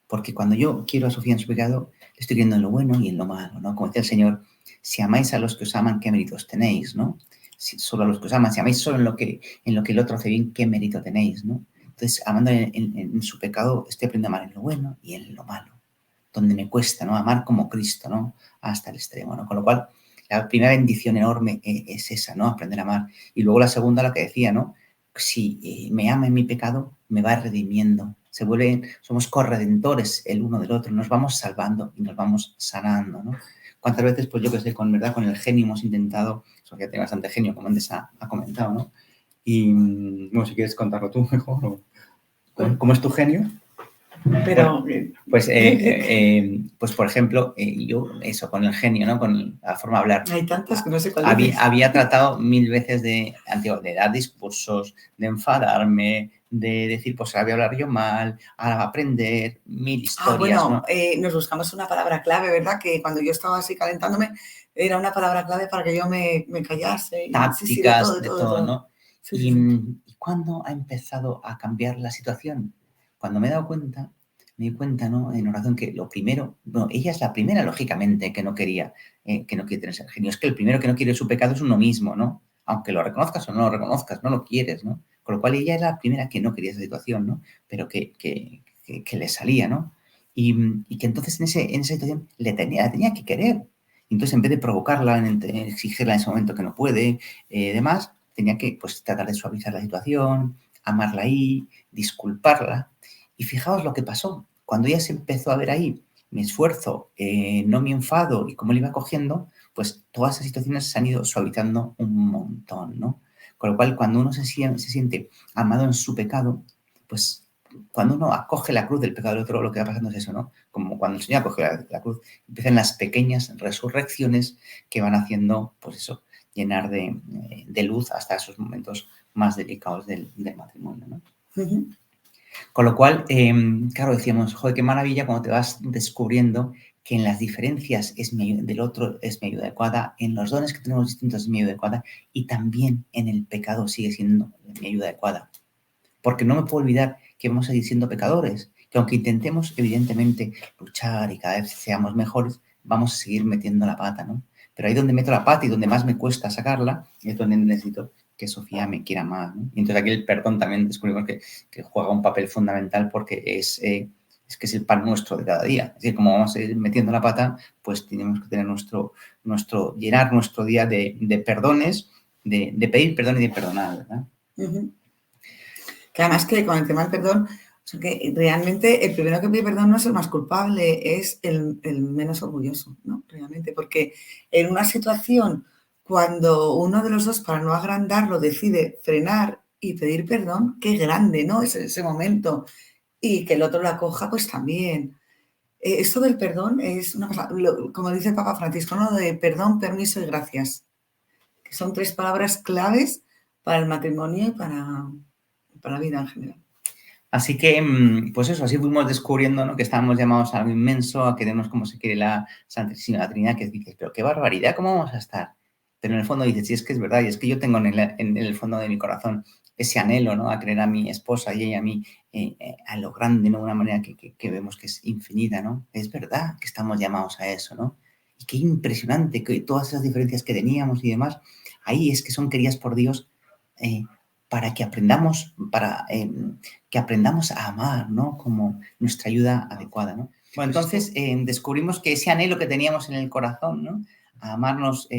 Porque cuando yo quiero a Sofía en su pecado, le estoy viendo en lo bueno y en lo malo, ¿no? Como decía el Señor, si amáis a los que os aman, ¿qué méritos tenéis, no? Si solo a los que os aman, si amáis solo en lo que el otro hace bien, ¿qué mérito tenéis, no? Entonces, amando en su pecado, estoy aprendiendo a amar en lo bueno y en lo malo, donde me cuesta, ¿no? Amar como Cristo, ¿no? Hasta el extremo, ¿no? Con lo cual, la primera bendición enorme es esa, ¿no? Aprender a amar. Y luego la segunda, la que decía, ¿no? Si me ama en mi pecado, me va redimiendo. Somos corredentores el uno del otro, nos vamos salvando y nos vamos sanando, ¿no? ¿Cuántas veces, pues yo que sé, con el genio hemos intentado, Sofía tiene bastante genio, como antes ha comentado, ¿no? Y, bueno, si quieres contarlo tú mejor, ¿cómo es tu genio? Pero, bueno, pues por ejemplo, yo eso, con el genio, ¿no? Con la forma de hablar. Hay tantas que no sé cuál dices. Había tratado 1000 veces de dar discursos, de enfadarme, de decir, pues ahora voy a hablar yo mal, ahora va a aprender, 1000 historias, bueno, ¿no? nos buscamos una palabra clave, ¿verdad? Que cuando yo estaba así calentándome, era una palabra clave para que yo me callase. Tácticas, Sí, de todo, ¿no? Sí, sí. ¿Y cuándo ha empezado a cambiar la situación? Cuando me he dado cuenta, me di cuenta, ¿no? En oración que lo primero, bueno, ella es la primera, lógicamente, que no quiere tener ese genio. Es que el primero que no quiere su pecado es uno mismo, ¿no? Aunque lo reconozcas o no lo reconozcas, no lo quieres, ¿no? Con lo cual ella era la primera que no quería esa situación, ¿no? Pero que le salía, ¿no? Y que entonces en esa situación la tenía que querer. Entonces, en vez de provocarla, exigirla en ese momento que no puede, demás, tenía que pues, tratar de suavizar la situación, amarla ahí, disculparla. Y fijaos lo que pasó. Cuando ella se empezó a ver ahí mi esfuerzo, no mi enfado y cómo le iba cogiendo, pues todas esas situaciones se han ido suavizando un montón, ¿no? Con lo cual, cuando uno se siente amado en su pecado, pues cuando uno acoge la cruz del pecado del otro, lo que va pasando es eso, ¿no? Como cuando el Señor acoge la cruz, empiezan las pequeñas resurrecciones que van haciendo, pues eso, llenar de luz hasta esos momentos más delicados del matrimonio, ¿no? Uh-huh. Con lo cual, claro, decíamos, joder, qué maravilla cuando te vas descubriendo que en las diferencias del otro es mi ayuda adecuada, en los dones que tenemos distintos es mi ayuda adecuada y también en el pecado sigue siendo mi ayuda adecuada. Porque no me puedo olvidar que vamos a seguir siendo pecadores, que aunque intentemos, evidentemente, luchar y cada vez seamos mejores, vamos a seguir metiendo la pata, ¿no? Pero ahí donde meto la pata y donde más me cuesta sacarla, es donde necesito que Sofía me quiera más, ¿no? Y entonces aquí el perdón también descubrimos que juega un papel fundamental porque es que es el pan nuestro de cada día. Es decir, como vamos a ir metiendo la pata, pues tenemos que tener llenar nuestro día de perdones, de pedir perdón y de perdonar, ¿verdad? Uh-huh. Que además que con el tema del perdón, o sea que realmente el primero que pide perdón no es el más culpable, es el menos orgulloso, ¿no? Realmente, porque en una situación cuando uno de los dos, para no agrandarlo, decide frenar y pedir perdón, qué grande, ¿no? Es ese momento. Y que el otro la coja, pues también. Esto del perdón es una cosa, como dice el Papa Francisco, ¿no? De perdón, permiso y gracias. Que son 3 palabras claves para el matrimonio y para la vida en general. Así que, pues eso, así fuimos descubriendo, ¿no? Que estábamos llamados a algo inmenso, a querernos como se quiere la Santísima Trinidad, que dices, pero qué barbaridad, ¿cómo vamos a estar? Pero en el fondo dices, sí, es que es verdad, y es que yo tengo en el fondo de mi corazón ese anhelo, ¿no? A creer a mi esposa y ella a mí, a lo grande, ¿no? De una manera que vemos que es infinita, ¿no? Es verdad que estamos llamados a eso, ¿no? Y qué impresionante que todas esas diferencias que teníamos y demás, ahí es que son queridas por Dios para que aprendamos, que aprendamos a amar, ¿no? Como nuestra ayuda adecuada, ¿no? Bueno, entonces descubrimos que ese anhelo que teníamos en el corazón, ¿no? A amarnos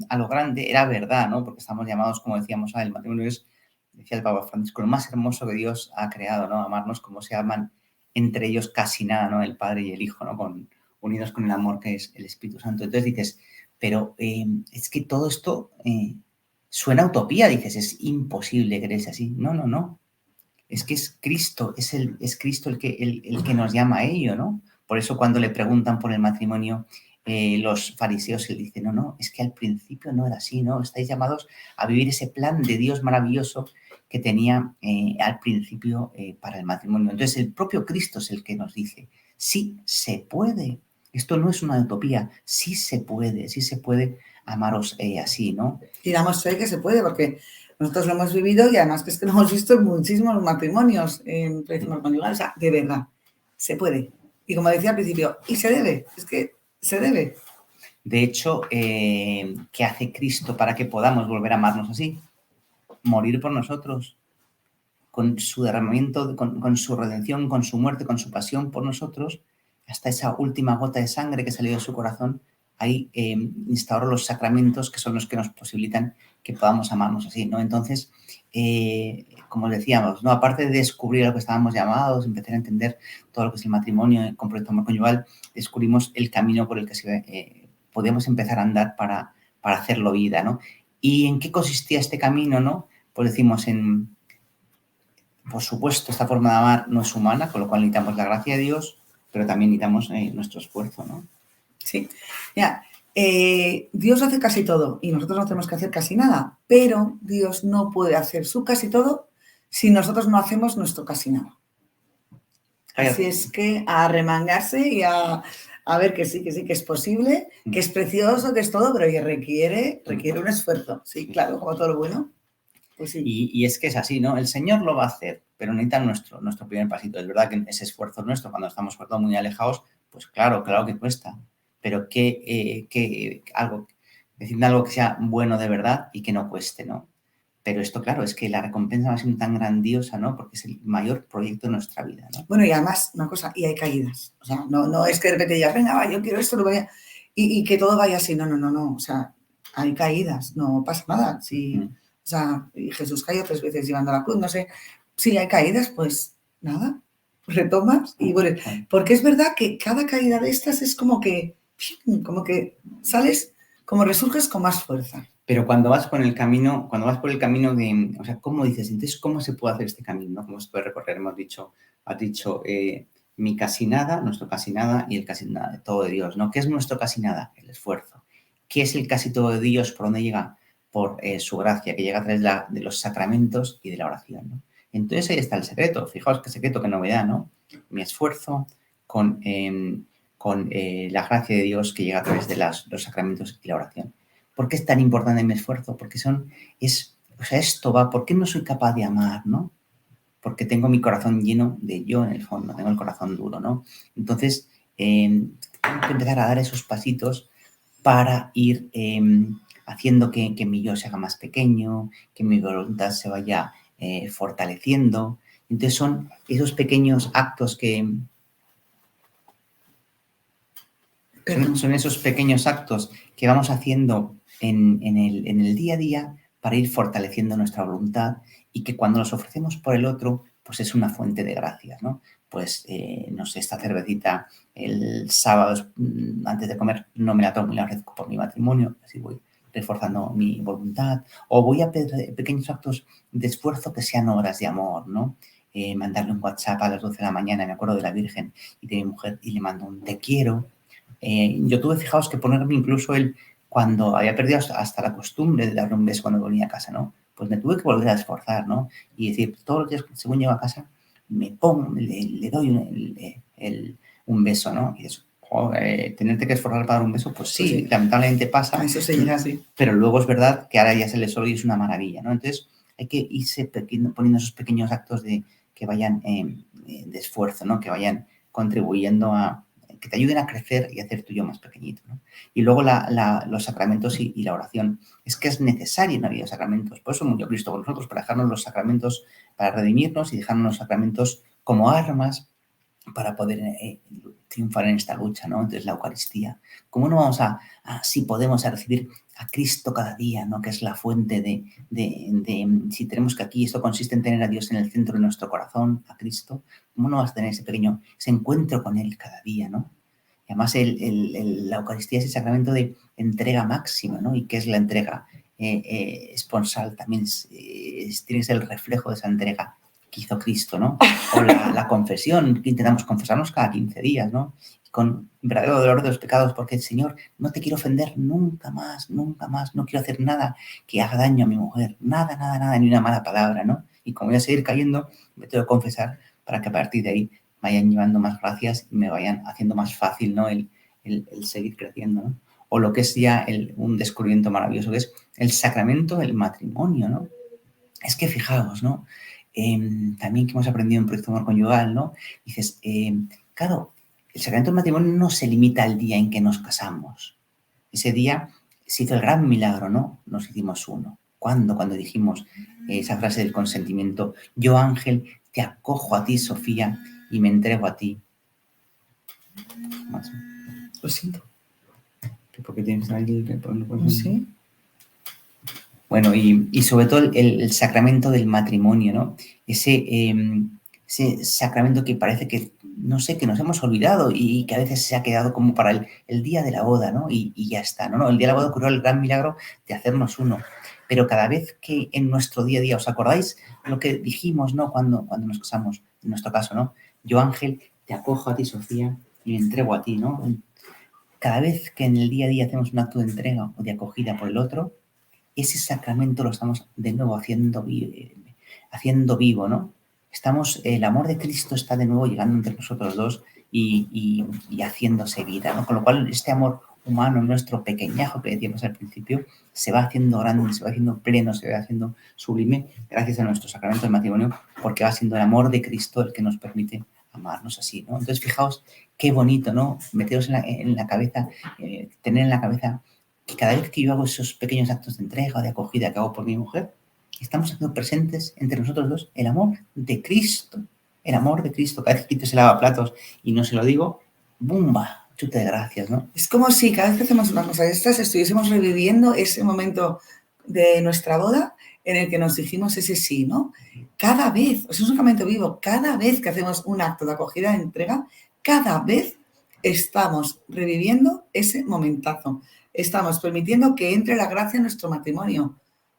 a lo grande era verdad, ¿no? Porque estamos llamados, como decíamos, el matrimonio es, decía el Papa Francisco, lo más hermoso que Dios ha creado, ¿no? Amarnos como se aman entre ellos casi nada, ¿no? El Padre y el Hijo, ¿no? Unidos con el amor que es el Espíritu Santo. Entonces dices, pero es que todo esto suena a utopía, dices, es imposible creerse así. No, no, no. Es que es Cristo, es Cristo el que nos llama a ello, ¿no? Por eso cuando le preguntan por el matrimonio, los fariseos le dicen, no, no, es que al principio no era así, ¿no? Estáis llamados a vivir ese plan de Dios maravilloso que tenía al principio para el matrimonio. Entonces el propio Cristo es el que nos dice, sí se puede. Esto no es una utopía, sí se puede amaros así, ¿no? Y damos fe que se puede, porque nosotros lo hemos vivido y además que es que lo hemos visto en muchísimos matrimonios en tradiciones conyugales. O sea, de verdad, se puede. Y como decía al principio, y se debe, es que se debe. De hecho, ¿qué hace Cristo para que podamos volver a amarnos así? Morir por nosotros, con su derramamiento, con su redención, con su muerte, con su pasión por nosotros, hasta esa última gota de sangre que salió de su corazón, ahí instauró los sacramentos que son los que nos posibilitan que podamos amarnos así, ¿no? Entonces, como decíamos, ¿no? Aparte de descubrir a lo que estábamos llamados, empezar a entender todo lo que es el matrimonio, el compromiso amor conyugal, descubrimos el camino por el que podíamos empezar a andar para hacerlo vida, ¿no? ¿Y en qué consistía este camino, no? Pues decimos por supuesto, esta forma de amar no es humana, con lo cual necesitamos la gracia de Dios, pero también necesitamos nuestro esfuerzo, ¿no? Sí. Mira, Dios hace casi todo y nosotros no tenemos que hacer casi nada, pero Dios no puede hacer su casi todo si nosotros no hacemos nuestro casi nada. Así es que a remangarse y a ver que sí, que es posible, que es precioso, que es todo, pero que requiere un esfuerzo. Sí, claro, como todo lo bueno. Pues sí. Y es que es así, ¿no? El Señor lo va a hacer, pero necesita nuestro primer pasito. Es verdad que ese esfuerzo nuestro, cuando estamos muy alejados, pues claro que cuesta. Pero decirme algo que sea bueno de verdad y que no cueste, ¿no? Pero esto, claro, es que la recompensa va a ser tan grandiosa, ¿no? Porque es el mayor proyecto de nuestra vida, ¿no? Bueno, y además, una cosa, y hay caídas. O sea, no es que de repente digas, venga, va, yo quiero esto, lo voy a... y que todo vaya así. No. O sea, hay caídas, no pasa nada. Sí, o sea, y Jesús cayó 3 veces llevando la cruz, no sé. Si hay caídas, pues nada, retomas y bueno, porque es verdad que cada caída de estas es como que sales, como resurges con más fuerza. Pero cuando vas por el camino de, o sea, ¿cómo dices? Entonces, ¿cómo se puede hacer este camino? ¿Cómo se puede recorrer? Has dicho, mi casi nada, nuestro casi nada y el casi nada, todo de Dios, ¿no? ¿Qué es nuestro casi nada? El esfuerzo. ¿Qué es el casi todo de Dios? ¿Por dónde llega? Por su gracia, que llega a través de los sacramentos y de la oración, ¿no? Entonces ahí está el secreto. Fijaos qué secreto, qué novedad, ¿no? Mi esfuerzo con la gracia de Dios que llega a través de los sacramentos y la oración. ¿Por qué es tan importante mi esfuerzo? Porque esto va, ¿por qué no soy capaz de amar, no? Porque tengo mi corazón lleno de yo en el fondo, tengo el corazón duro, ¿no? Entonces, tengo que empezar a dar esos pasitos para ir haciendo que mi yo se haga más pequeño, que mi voluntad se vaya fortaleciendo. Entonces, son esos pequeños actos son esos pequeños actos que vamos haciendo en el día a día para ir fortaleciendo nuestra voluntad y que cuando los ofrecemos por el otro, pues es una fuente de gracias, ¿no? Pues, no sé, esta cervecita el sábado antes de comer no me la tomo y la ofrezco por mi matrimonio, así voy reforzando mi voluntad. O voy a pedir pequeños actos de esfuerzo que sean obras de amor, ¿no? Mandarle un WhatsApp a las 12 de la mañana, me acuerdo de la Virgen y de mi mujer, y le mando un te quiero. Yo tuve, fijaos, que ponerme incluso cuando había perdido hasta la costumbre de darle un beso cuando venía a casa, ¿no? Pues me tuve que volver a esforzar, ¿no? Y decir, todos los días, según llego a casa, me pongo, le doy un beso, ¿no? Y eso, tenerte que esforzar para dar un beso, pues sí, lamentablemente pasa. Eso se llega así. Pero luego es verdad que ahora ya se le solo y es una maravilla, ¿no? Entonces, hay que irse poniendo esos pequeños actos que vayan de esfuerzo, ¿no? Que vayan contribuyendo a que te ayuden a crecer y a hacer tuyo más pequeñito, ¿no? Y luego los sacramentos y la oración. Es que es necesario en la vida de sacramentos. Por eso murió Cristo por nosotros, para dejarnos los sacramentos, para redimirnos y dejarnos los sacramentos como armas para poder triunfar en esta lucha, ¿no? Entonces, la Eucaristía. ¿Cómo no vamos si podemos, a recibir a Cristo cada día, ¿no? Que es la fuente si tenemos que aquí, esto consiste en tener a Dios en el centro de nuestro corazón, a Cristo, ¿cómo no vas a tener ese encuentro con Él cada día, ¿no? Y además, la Eucaristía es el sacramento de entrega máxima, ¿no? ¿Y qué es la entrega esponsal? También tiene que ser el reflejo de esa entrega que hizo Cristo, ¿no? O la confesión, que intentamos confesarnos cada 15 días, ¿no? Con verdadero dolor de los pecados, porque, Señor, no te quiero ofender nunca más, no quiero hacer nada que haga daño a mi mujer, nada, ni una mala palabra, ¿no? Y como voy a seguir cayendo, me tengo que confesar para que a partir de ahí vayan llevando más gracias y me vayan haciendo más fácil, ¿no? El seguir creciendo, ¿no? O lo que es ya un descubrimiento maravilloso, que es el sacramento del matrimonio, ¿no? Es que fijaos, ¿no? También que hemos aprendido en Proyecto Amor Conyugal, ¿no? Dices, claro, el sacramento del matrimonio no se limita al día en que nos casamos. Ese día se hizo el gran milagro, ¿no? Nos hicimos uno. ¿Cuándo? Cuando dijimos esa frase del consentimiento: yo, Ángel, te acojo a ti, Sofía, y me entrego a ti. Lo siento. ¿Por qué tienes ahí el... ¿Sí? Bueno, y sobre todo el sacramento del matrimonio, ¿no? Ese sacramento que parece que, no sé, que nos hemos olvidado y que a veces se ha quedado como para el día de la boda, ¿no? Y ya está, ¿no? El día de la boda ocurrió el gran milagro de hacernos uno. Pero cada vez que en nuestro día a día, ¿os acordáis lo que dijimos, ¿no? Cuando nos casamos, en nuestro caso, ¿no? Yo, Ángel, te acojo a ti, Sofía, y me entrego a ti, ¿no? Cada vez que en el día a día hacemos un acto de entrega o de acogida por el otro, ese sacramento lo estamos de nuevo haciendo vivo, ¿no? El amor de Cristo está de nuevo llegando entre nosotros dos y haciéndose vida, ¿no? Con lo cual, este amor humano, nuestro pequeñajo que decíamos al principio, se va haciendo grande, se va haciendo pleno, se va haciendo sublime gracias a nuestro sacramento del matrimonio, porque va siendo el amor de Cristo el que nos permite amarnos así, ¿no? Entonces, fijaos qué bonito, ¿no? Meteros en la cabeza, tener en la cabeza que cada vez que yo hago esos pequeños actos de entrega o de acogida que hago por mi mujer, estamos haciendo presentes entre nosotros dos el amor de Cristo. El amor de Cristo. Cada vez que quito ese lavaplatos y no se lo digo, ¡bumba! Chute de gracias, ¿no? Es como si cada vez que hacemos una cosa de estas estuviésemos reviviendo ese momento de nuestra boda en el que nos dijimos ese sí, ¿no? Cada vez, es un sacramento vivo, cada vez que hacemos un acto de acogida, de entrega, cada vez estamos reviviendo ese momentazo. Estamos permitiendo que entre la gracia en nuestro matrimonio.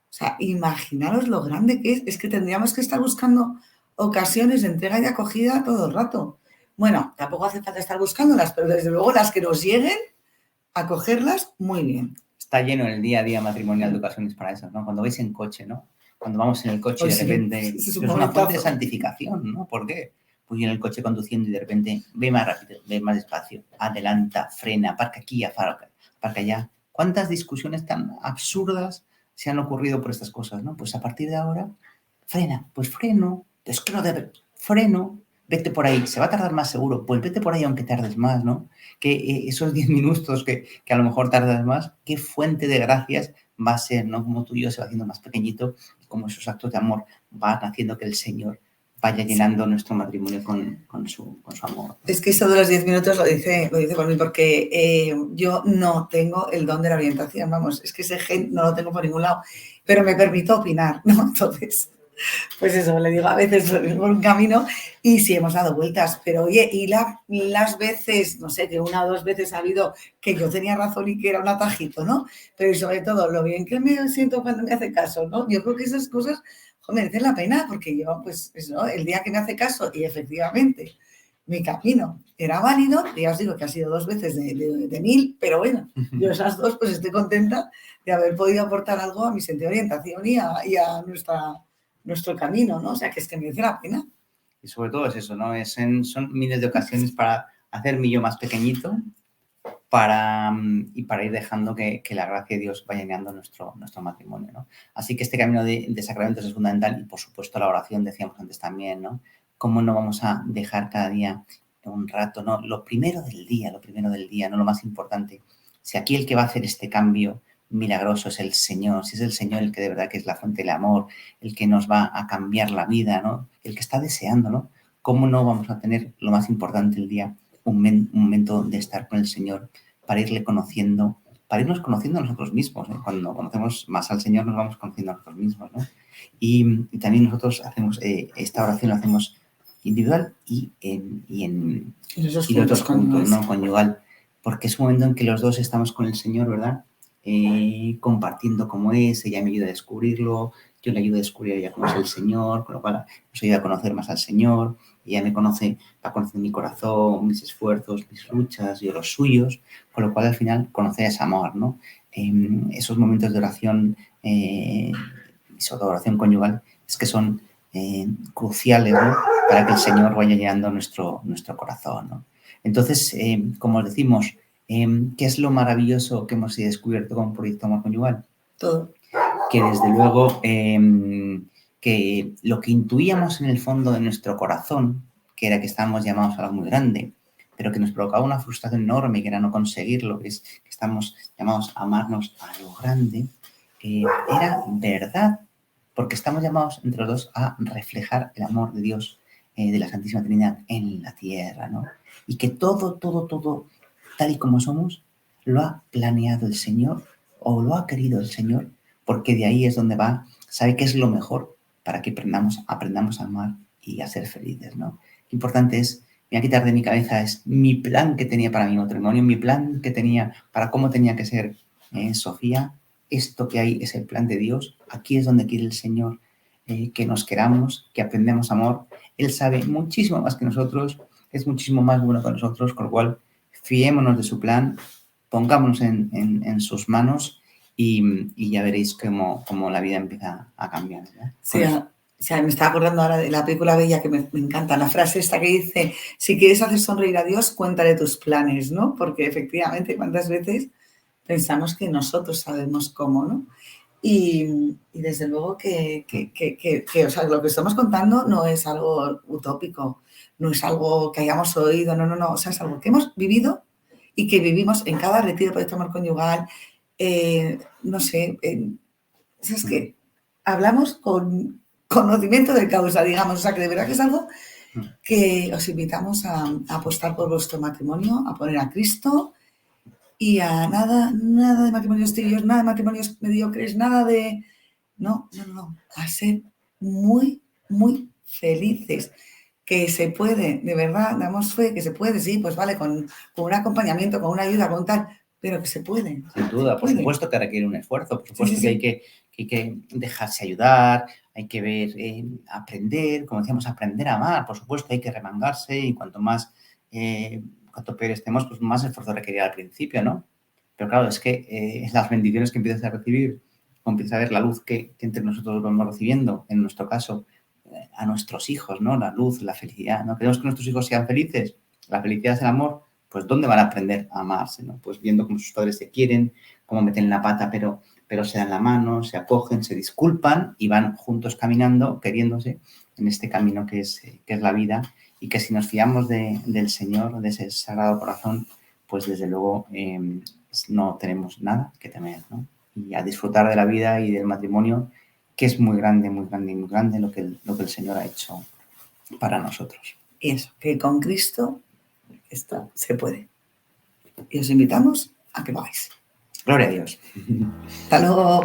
O sea, imaginaros lo grande que es que tendríamos que estar buscando ocasiones de entrega y de acogida todo el rato. Bueno, tampoco hace falta estar buscándolas, pero desde luego las que nos lleguen, a cogerlas muy bien. Está lleno el día a día matrimonial de ocasiones para eso, ¿no? Cuando vais en coche, ¿no? Cuando vamos en el coche y de repente es una fuente de santificación, ¿no? ¿Por qué? Pues yo en el coche conduciendo y de repente ve más rápido, ve más despacio, adelanta, frena, aparca aquí, aparca allá. ¿Cuántas discusiones tan absurdas se han ocurrido por estas cosas, ¿no? Pues a partir de ahora, frena, pues freno, es que no debe, freno, vete por ahí, se va a tardar más seguro, pues vete por ahí aunque tardes más, ¿no? Que esos 10 minutos que a lo mejor tardas más, qué fuente de gracias va a ser, ¿no? Como tú y yo se va haciendo más pequeñito, como esos actos de amor van haciendo que el Señor vaya llenando nuestro matrimonio con su amor. Es que eso de los 10 minutos lo dice por mí, porque yo no tengo el don de la orientación, vamos, es que ese gen no lo tengo por ningún lado, pero me permito opinar, ¿no? Entonces, pues eso, le digo a veces por un camino y sí hemos dado vueltas, pero oye, y las veces, no sé, que una o dos veces ha habido que yo tenía razón y que era un atajito, ¿no? Pero sobre todo, lo bien que me siento cuando me hace caso, ¿no? Yo creo que esas cosas merecen la pena, porque yo, pues, eso, el día que me hace caso y efectivamente mi camino era válido, ya os digo que ha sido 2 veces de 1000, pero bueno, yo esas 2 pues estoy contenta de haber podido aportar algo a mi sentido de orientación y a nuestro camino, ¿no? O sea, que es que merece la pena. Y sobre todo es eso, ¿no? Son miles de ocasiones para hacer mi yo más pequeñito para ir dejando que la gracia de Dios vaya llenando nuestro matrimonio, ¿no? Así que este camino de sacramentos es fundamental y, por supuesto, la oración, decíamos antes también, ¿no? ¿Cómo no vamos a dejar cada día un rato, ¿no? Lo primero del día, no lo más importante. Si aquí el que va a hacer este cambio milagroso es el Señor, si es el Señor el que de verdad que es la fuente del amor, el que nos va a cambiar la vida, ¿no? El que está deseando, ¿no? ¿Cómo no vamos a tener lo más importante del día, un momento de estar con el Señor para irle conociendo, para irnos conociendo a nosotros mismos, ¿eh? Cuando conocemos más al Señor nos vamos conociendo a nosotros mismos, ¿no? Y también nosotros hacemos esta oración la hacemos individual y los dos juntos, ¿no? Conyugal, porque es un momento en que los dos estamos con el Señor, ¿verdad? Compartiendo cómo es, ella me ayuda a descubrirlo, yo le ayudo a descubrir a ella cómo es el Señor, con lo cual nos ayuda a conocer más al Señor, ella me conoce, va conociendo mi corazón, mis esfuerzos, mis luchas, yo los suyos, con lo cual al final conocer es amor, ¿no? Esos momentos de oración, y sobre todo oración conyugal, es que son cruciales, ¿no? Para que el Señor vaya llenando nuestro corazón, ¿no? Entonces, como os decimos, ¿qué es lo maravilloso que hemos descubierto con Proyecto Amor Conyugal? Todo. Que desde luego que lo que intuíamos en el fondo de nuestro corazón, que era que estábamos llamados a algo muy grande, pero que nos provocaba una frustración enorme, que era no conseguirlo, que es que estamos llamados a amarnos a lo grande, era verdad, porque estamos llamados entre los dos a reflejar el amor de Dios, de la Santísima Trinidad en la tierra, ¿no? Y que todo, tal y como somos, lo ha planeado el Señor o lo ha querido el Señor, porque de ahí es donde va, sabe qué es lo mejor para que aprendamos a amar y a ser felices, ¿no? Lo importante es, me voy a quitar de mi cabeza, es mi plan que tenía para mi matrimonio, mi plan que tenía para cómo tenía que ser Sofía. Esto que hay es el plan de Dios. Aquí es donde quiere el Señor que nos queramos, que aprendamos amor. Él sabe muchísimo más que nosotros, es muchísimo más bueno que nosotros, con lo cual fiémonos de su plan, pongámonos en sus manos y ya veréis cómo la vida empieza a cambiar, ¿no? Sí, me estaba acordando ahora de la película Bella, que me encanta, la frase esta que dice, si quieres hacer sonreír a Dios, cuéntale tus planes, ¿no? Porque efectivamente, ¿cuántas veces pensamos que nosotros sabemos cómo, ¿no? Y desde luego que o sea, lo que estamos contando no es algo utópico, no es algo que hayamos oído, no, o sea, es algo que hemos vivido y que vivimos en cada retiro de Proyecto Amor Conyugal, no sé, es que hablamos con conocimiento de causa, digamos, o sea, que de verdad que es algo que os invitamos a apostar por vuestro matrimonio, a poner a Cristo y a nada de matrimonios tibios, nada de matrimonios mediocres, nada de... No, a ser muy, muy felices, que se puede, de verdad, damos fe que se puede, sí, pues vale, con un acompañamiento, con una ayuda, con tal, pero que se puede. Sin duda, por supuesto que requiere un esfuerzo, por supuesto Sí. que hay que dejarse ayudar, hay que ver, aprender, como decíamos, aprender a amar, por supuesto, hay que remangarse y cuanto peor estemos, pues más esfuerzo requerirá al principio, ¿no? Pero claro, es que las bendiciones que empiezas a recibir, empiezas a ver la luz que entre nosotros vamos recibiendo, en nuestro caso, a nuestros hijos, ¿no? La luz, la felicidad, ¿no? Queremos que nuestros hijos sean felices, la felicidad es el amor, pues ¿dónde van a aprender a amarse, ¿no? Pues viendo cómo sus padres se quieren, cómo meten la pata, pero se dan la mano, se acogen, se disculpan y van juntos caminando, queriéndose en este camino que es la vida y que si nos fiamos del Señor, de ese Sagrado Corazón, pues desde luego no tenemos nada que temer, ¿no? Y a disfrutar de la vida y del matrimonio, que es muy grande lo que el Señor ha hecho para nosotros. Y eso, que con Cristo esto se puede. Y os invitamos a que lo hagáis. Gloria a Dios. Hasta luego.